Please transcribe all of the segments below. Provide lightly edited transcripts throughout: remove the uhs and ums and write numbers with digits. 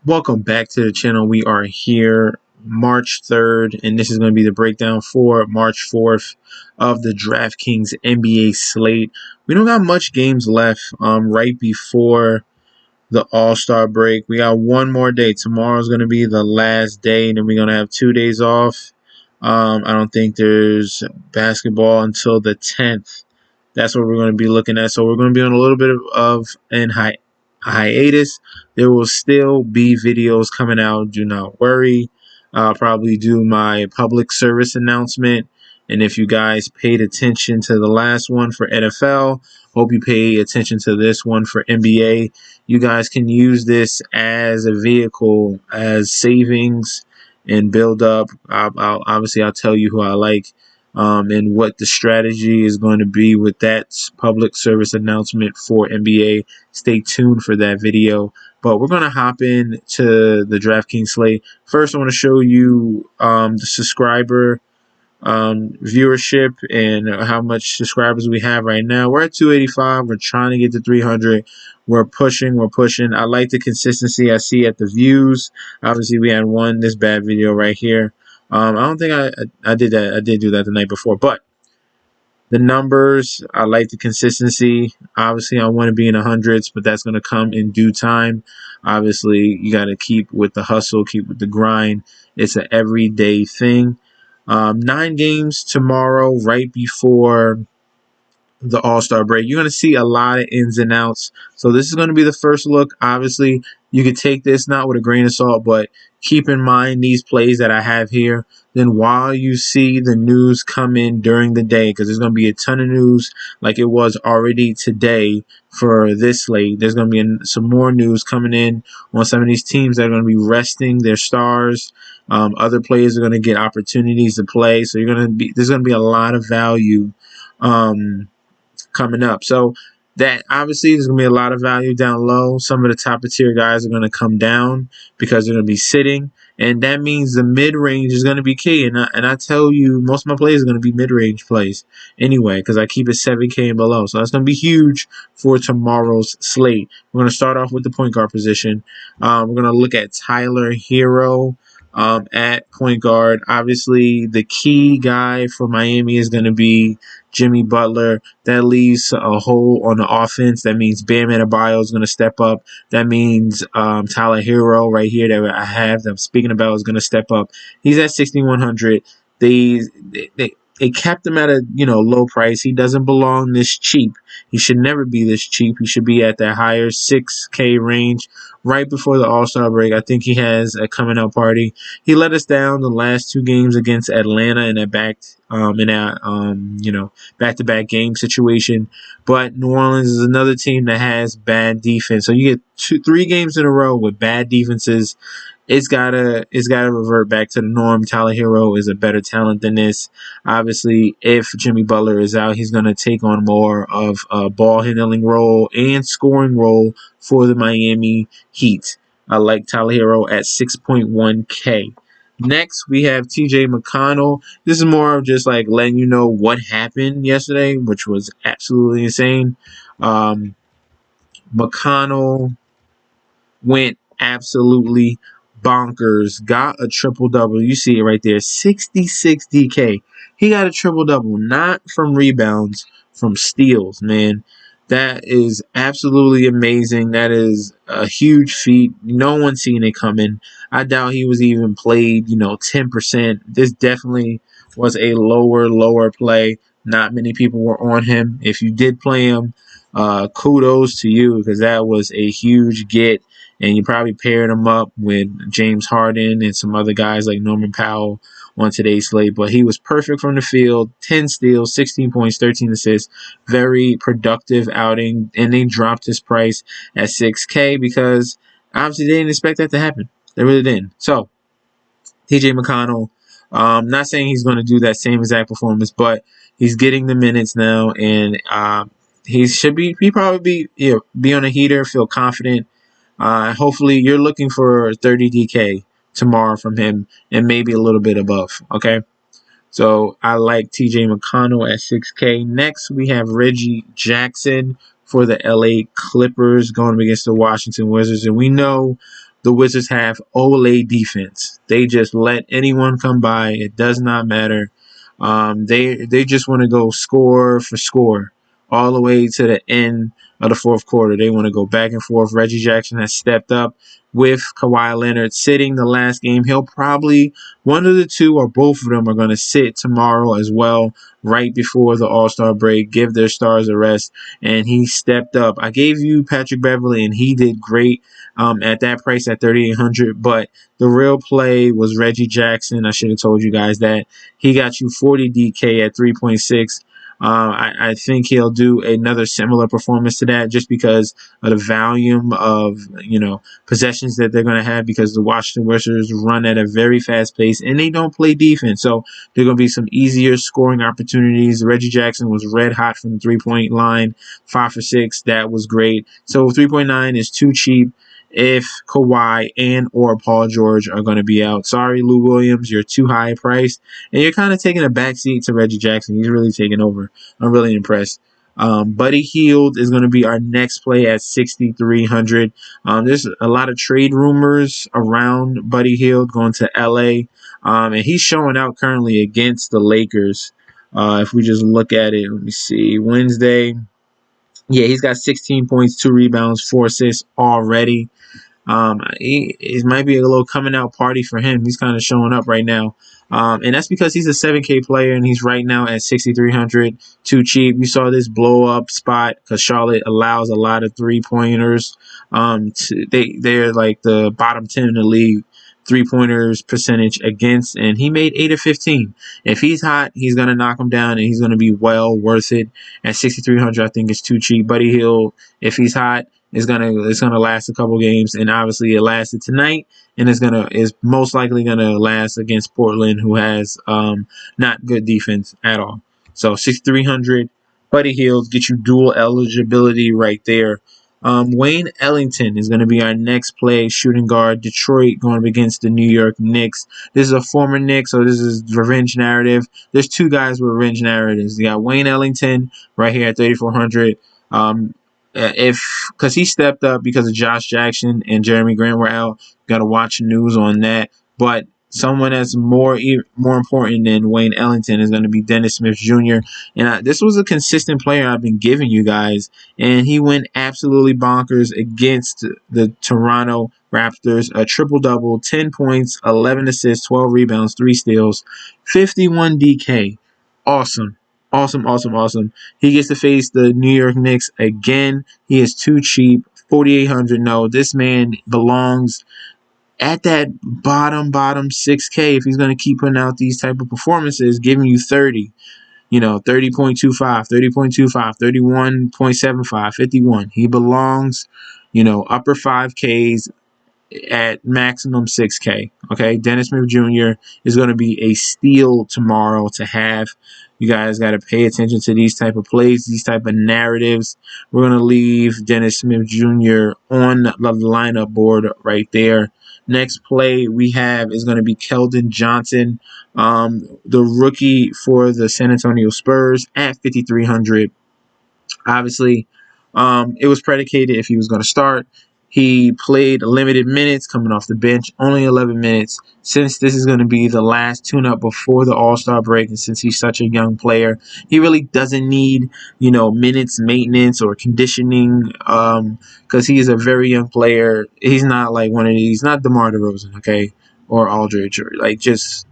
Welcome back to the channel. We are here March 3rd, and this is going to be the breakdown for March 4th of the Draftkings NBA slate. We don't got much games left right before the All-Star break. We got one more day. Tomorrow's going to be the last day, and then we're going to have 2 days off. I don't think there's basketball until the 10th. That's what we're going to be looking at. So we're going to be on a little bit of an hiatus. There will still be videos coming out. Do not worry. I'll probably do my public service announcement. And if you guys paid attention to the last one for NFL, hope you pay attention to this one for NBA. You guys can use this as a vehicle, as savings and build up. I'll tell you who I like and what the strategy is going to be with that public service announcement for NBA. Stay tuned for that video. But we're going to hop in to the DraftKings slate. First, I want to show you the subscriber viewership and how much subscribers we have right now. We're at 285. We're trying to get to 300. We're pushing. I like the consistency I see at the views. Obviously, we had this bad video right here. I don't think I did that. I did do that the night before, but the numbers, I like the consistency. Obviously, I want to be in the hundreds, but that's going to come in due time. Obviously, you got to keep with the hustle, keep with the grind. It's an everyday thing. 9 games tomorrow, right before the All-Star break. You're going to see a lot of ins and outs. So this is going to be the first look. Obviously, you can take this not with a grain of salt, but keep in mind these plays that I have here. Then while you see the news come in during the day, because there's going to be a ton of news like it was already today for this slate, there's going to be some more news coming in on some of these teams that are going to be resting their stars. Other players are going to get opportunities to play. So there's going to be a lot of value coming up. So that obviously there's going to be a lot of value down low. Some of the top tier guys are going to come down because they're going to be sitting. And that means the mid-range is going to be key. And I tell you, most of my plays are going to be mid-range plays anyway because I keep it 7K and below. So that's going to be huge for tomorrow's slate. We're going to start off with the point guard position. We're going to look at Tyler Hero at point guard. Obviously, the key guy for Miami is going to be Jimmy Butler. That leaves a hole on the offense. That means Bam Adebayo is going to step up. That means Tyler Hero right here that I'm speaking about is going to step up. He's at 6,100. They kept him at a low price. He doesn't belong this cheap. He should never be this cheap. He should be at that higher 6K range right before the All-Star break. I think he has a coming out party. He let us down the last 2 games against Atlanta in that back-to-back game situation. But New Orleans is another team that has bad defense. So you get 3 games in a row with bad defenses. It's gotta revert back to the norm. Tyler Hero is a better talent than this. Obviously, if Jimmy Butler is out, he's gonna take on more of a ball handling role and scoring role for the Miami Heat. I like Tyler Hero at 6.1K. Next, we have TJ Mcconnell. This is more of just like letting you know what happened yesterday, which was absolutely insane. McConnell went absolutely bonkers. Got a triple-double. You see it right there. 66 DK. He got a triple-double, not from rebounds, from steals, man. That is absolutely amazing. That is a huge feat. No one's seen it coming. I doubt he was even played, 10%. This definitely was a lower play. Not many people were on him. If you did play him, kudos to you because that was a huge get. And you probably paired him up with James Harden and some other guys like Norman Powell on today's slate. But he was perfect from the field. 10 steals, 16 points, 13 assists. Very productive outing. And they dropped his price at 6K because obviously they didn't expect that to happen. They really didn't. So, TJ McConnell, not saying he's going to do that same exact performance, but he's getting the minutes now. And he probably be on a heater, feel confident. Hopefully, you're looking for 30 DK tomorrow from him and maybe a little bit above, okay? So I like TJ McConnell at 6K. Next, we have Reggie Jackson for the LA Clippers going up against the Washington Wizards. And we know the Wizards have Olay defense. They just let anyone come by. It does not matter. They just want to go score for score all the way to the end of the fourth quarter. They want to go back and forth. Reggie Jackson has stepped up with Kawhi Leonard sitting the last game. He'll probably, one of the two or both of them are going to sit tomorrow as well, right before the All-Star break, give their stars a rest, and he stepped up. I gave you Patrick Beverley, and he did great at that price at 3,800, but the real play was Reggie Jackson. I should have told you guys that. He got you 40 DK at 3.6. I think he'll do another similar performance to that just because of the volume of, possessions that they're going to have, because the Washington Wizards run at a very fast pace and they don't play defense. So there are going to be some easier scoring opportunities. Reggie Jackson was red hot from the 3-point line, 5 for 6. That was great. So 3.9 is too cheap if Kawhi and or Paul George are going to be out. Sorry, Lou Williams, you're too high priced, and you're kind of taking a backseat to Reggie Jackson. He's really taking over. I'm really impressed. Buddy Hield is going to be our next play at 6,300. There's a lot of trade rumors around Buddy Hield going to LA, and he's showing out currently against the Lakers. If we just look at it, let me see. Wednesday, yeah, he's got 16 points, 2 rebounds, 4 assists already. It might be a little coming out party for him. He's kind of showing up right now. And that's because he's a 7K player and he's right now at 6,300, too cheap. You saw this blow up spot because Charlotte allows a lot of 3-pointers. They're like the bottom 10 in the league 3-pointers percentage against, and he made 8 of 15. If he's hot, he's going to knock him down and he's going to be well worth it. At 6,300, I think it's too cheap. Buddy Hield, if he's hot, it's gonna last a couple games, and obviously it lasted tonight, and is most likely gonna last against Portland, who has not good defense at all. So 6,300, Buddy Hield, get you dual eligibility right there. Wayne Ellington is going to be our next play, shooting guard. Detroit going up against the New York Knicks. This is a former Knicks, so this is revenge narrative. There's two guys with revenge narratives. You got Wayne Ellington right here at 3,400. Because he stepped up because of Josh Jackson and Jeremy Grant were out. Got to watch news on that. But someone that's more important than Wayne Ellington is going to be Dennis Smith Jr. And this was a consistent player I've been giving you guys, and he went absolutely bonkers against the Toronto Raptors. A triple-double, 10 points, 11 assists, 12 rebounds, 3 steals, 51 DK. Awesome. Awesome. He gets to face the New York Knicks again. He is too cheap. 4,800. No, this man belongs at that bottom 6K if he's going to keep putting out these type of performances, giving you 30. 30.25, 30.25, 31.75, 51. He belongs, upper 5Ks at maximum 6K. Okay, Dennis Smith Jr. is going to be a steal tomorrow to have. You guys got to pay attention to these type of plays, these type of narratives. We're going to leave Dennis Smith Jr. on the lineup board right there. Next play we have is going to be Kelden Johnson, the rookie for the San Antonio Spurs at 5,300. Obviously, it was predicated if he was going to start. He played limited minutes coming off the bench, only 11 minutes. Since this is going to be the last tune-up before the All-Star break, and since he's such a young player, he really doesn't need, minutes maintenance or conditioning, because he is a very young player. He's not like one of these, not DeMar DeRozan, okay, or Aldridge, or just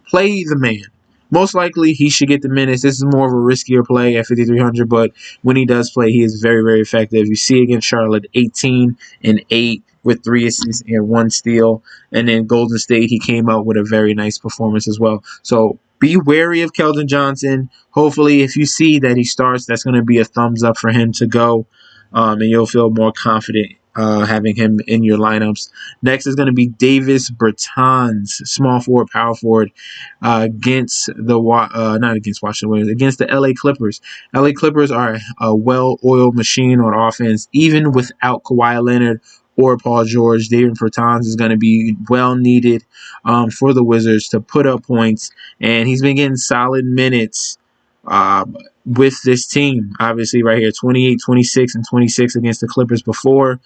play the man. Most likely, he should get the minutes. This is more of a riskier play at 5,300, but when he does play, he is very, very effective. You see against Charlotte, 18 and 8 with 3 assists and 1 steal. And then Golden State, he came out with a very nice performance as well. So be wary of Kelden Johnson. Hopefully, if you see that he starts, that's going to be a thumbs up for him to go, and you'll feel more confident having him in your lineups. Next is going to be Davis Bertans, small forward, power forward, against the not against Washington Wizards, against the LA Clippers. LA Clippers are a well-oiled machine on offense, even without Kawhi Leonard or Paul George. Davis Bertans is going to be well needed for the Wizards to put up points, and he's been getting solid minutes with this team. Obviously right here, 28, 26, and 26 against the Clippers before.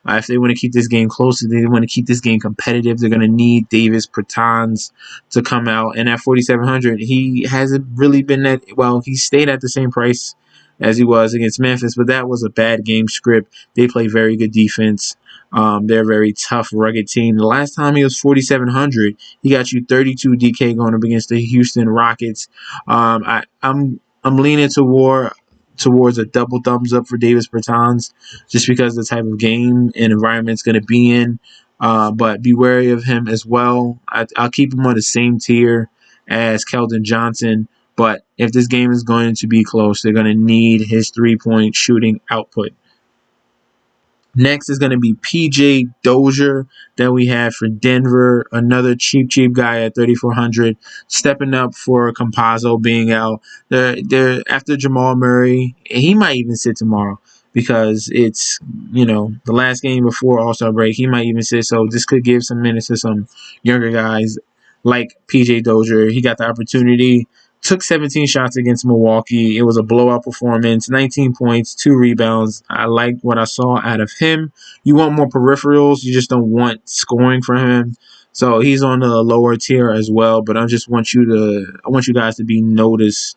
If they want to keep this game close, if they want to keep this game competitive, they're going to need Davis Bertans to come out. And at 4,700, he hasn't really been that well. He stayed at the same price as he was against Memphis, but that was a bad game script. They play very good defense. They're a very tough, rugged team. The last time he was 4,700, he got you 32 DK going up against the Houston Rockets. I'm leaning towards a double thumbs up for Davis Bertans, just because of the type of game and environment it's going to be in. But be wary of him as well. I'll keep him on the same tier as Kelden Johnson. But if this game is going to be close, they're going to need his 3-point shooting output. Next is going to be PJ Dozier that we have for Denver. Another cheap guy at 3,400, stepping up for Campazzo being out. They're after Jamal Murray. He might even sit tomorrow because it's, the last game before All-Star break. He might even sit, so this could give some minutes to some younger guys like PJ Dozier. He got the opportunity. Took 17 shots against Milwaukee. It was a blowout performance, 19 points, 2 rebounds. I liked what I saw out of him. You want more peripherals. You just don't want scoring from him. So he's on the lower tier as well. But I want you guys to be noticed.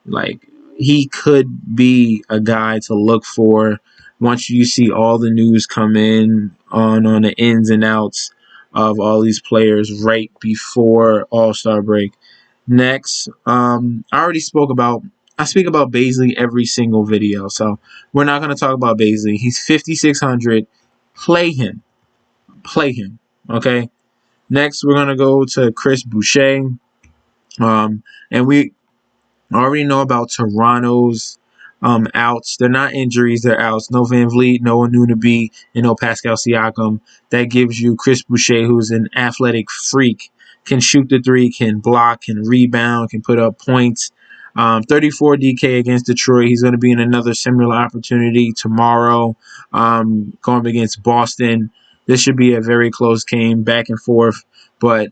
Like, he could be a guy to look for once you see all the news come in on the ins and outs of all these players right before All-Star break. Next, I speak about Bazley every single video, so we're not going to talk about Bazley. He's 5,600. Play him. Okay. Next, we're going to go to Chris Boucher. And we already know about Toronto's outs. They're not injuries, they're outs. No Van Vliet, no Anunoby, and no Pascal Siakam. That gives you Chris Boucher, who's an athletic freak. Can shoot the three, can block, can rebound, can put up points. 34 DK against Detroit. He's going to be in another similar opportunity tomorrow, going up against Boston. This should be a very close game, back and forth. But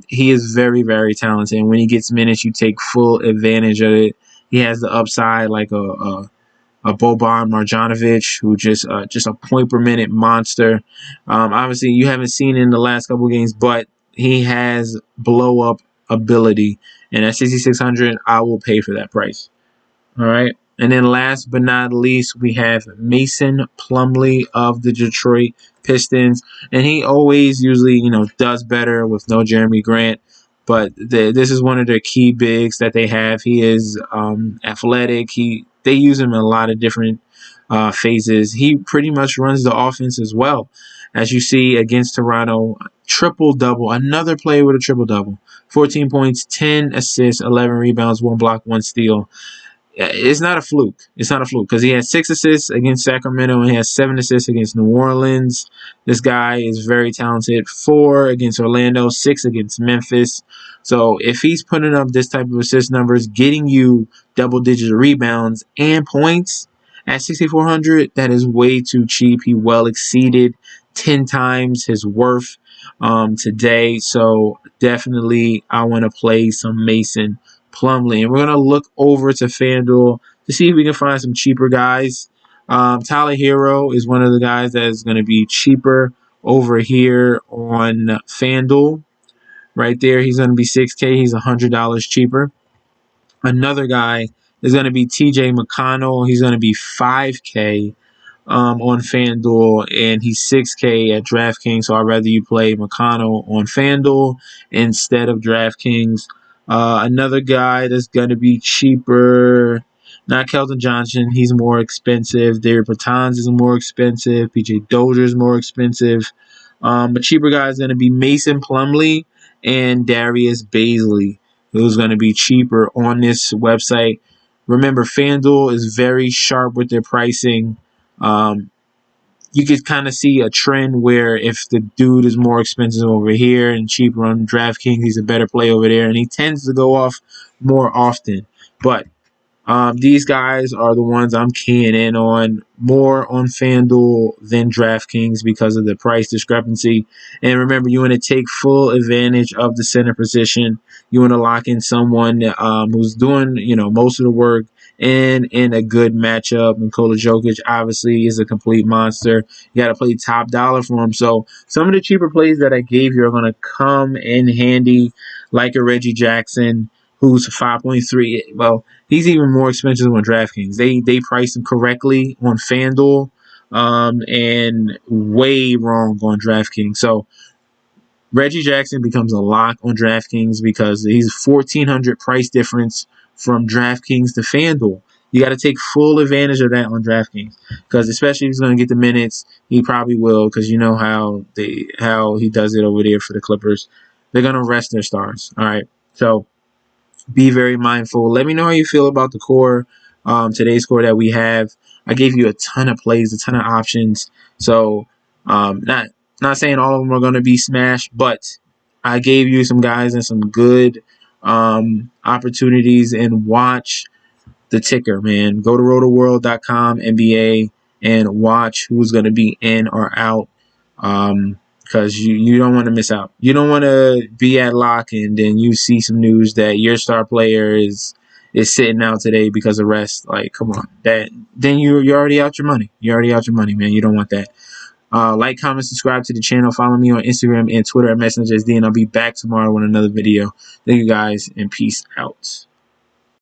he is very, very talented. And when he gets minutes, you take full advantage of it. He has the upside like a Boban Marjanovic, who just a point per minute monster. Obviously, you haven't seen it in the last couple of games, but he has blow up ability, and at 6,600, I will pay for that price. All right, and then last but not least, we have Mason Plumlee of the Detroit Pistons, and he always usually does better with no Jeremy Grant. But this is one of their key bigs that they have. He is athletic. They use him in a lot of different phases. He pretty much runs the offense as well. As you see against Toronto, triple-double. Another player with a triple-double. 14 points, 10 assists, 11 rebounds, 1 block, 1 steal. It's not a fluke. It's not a fluke because he had 6 assists against Sacramento and he has 7 assists against New Orleans. This guy is very talented. 4 against Orlando, 6 against Memphis. So if he's putting up this type of assist numbers, getting you double-digit rebounds and points at 6,400, that is way too cheap. He well exceeded 10 times his worth today. So definitely I want to play some Mason Plumlee. And we're going to look over to FanDuel to see if we can find some cheaper guys. Tyler Hero is one of the guys that is going to be cheaper over here on FanDuel. Right there, he's going to be $6K. He's $100 cheaper. Another guy is going to be TJ McConnell. He's going to be $5K on FanDuel, and he's $6K at DraftKings. So I'd rather you play McConnell on FanDuel instead of DraftKings. Another guy that's going to be cheaper, not Kelden Johnson. He's more expensive. David Bertans is more expensive. PJ Dozier is more expensive. But cheaper guy is going to be Mason Plumlee and Darius Bazley, who's going to be cheaper on this website. Remember, FanDuel is very sharp with their pricing. You could kind of see a trend where if the dude is more expensive over here and cheaper on DraftKings, he's a better play over there, and he tends to go off more often. But these guys are the ones I'm keying in on more on FanDuel than DraftKings because of the price discrepancy. And remember, you want to take full advantage of the center position. You want to lock in someone who's doing most of the work in a good matchup. Nikola Jokic obviously is a complete monster. You got to play top dollar for him. So some of the cheaper plays that I gave you are going to come in handy, like a Reggie Jackson, who's 5.3. Well, he's even more expensive on DraftKings. They price him correctly on FanDuel, and way wrong on DraftKings. So Reggie Jackson becomes a lock on DraftKings because he's 1,400 price difference from DraftKings to FanDuel. You got to take full advantage of that on DraftKings because especially if he's going to get the minutes, he probably will because you know how he does it over there for the Clippers. They're going to rest their stars. All right, so be very mindful. Let me know how you feel about the core, today's core that we have. I gave you a ton of plays, a ton of options. So not saying all of them are going to be smashed, but I gave you some guys and some good opportunities. And watch the ticker, man. Go to rotoworld.com NBA and watch who's going to be in or out. Because you don't want to miss out. You don't want to be at lock and then you see some news that your star player is sitting out today because of rest. Like, come on, then you're already out your money. You're already out your money, man. You don't want that. Like, comment, subscribe to the channel. Follow me on Instagram and Twitter at MessageSD, and I'll be back tomorrow with another video. Thank you guys, and peace out.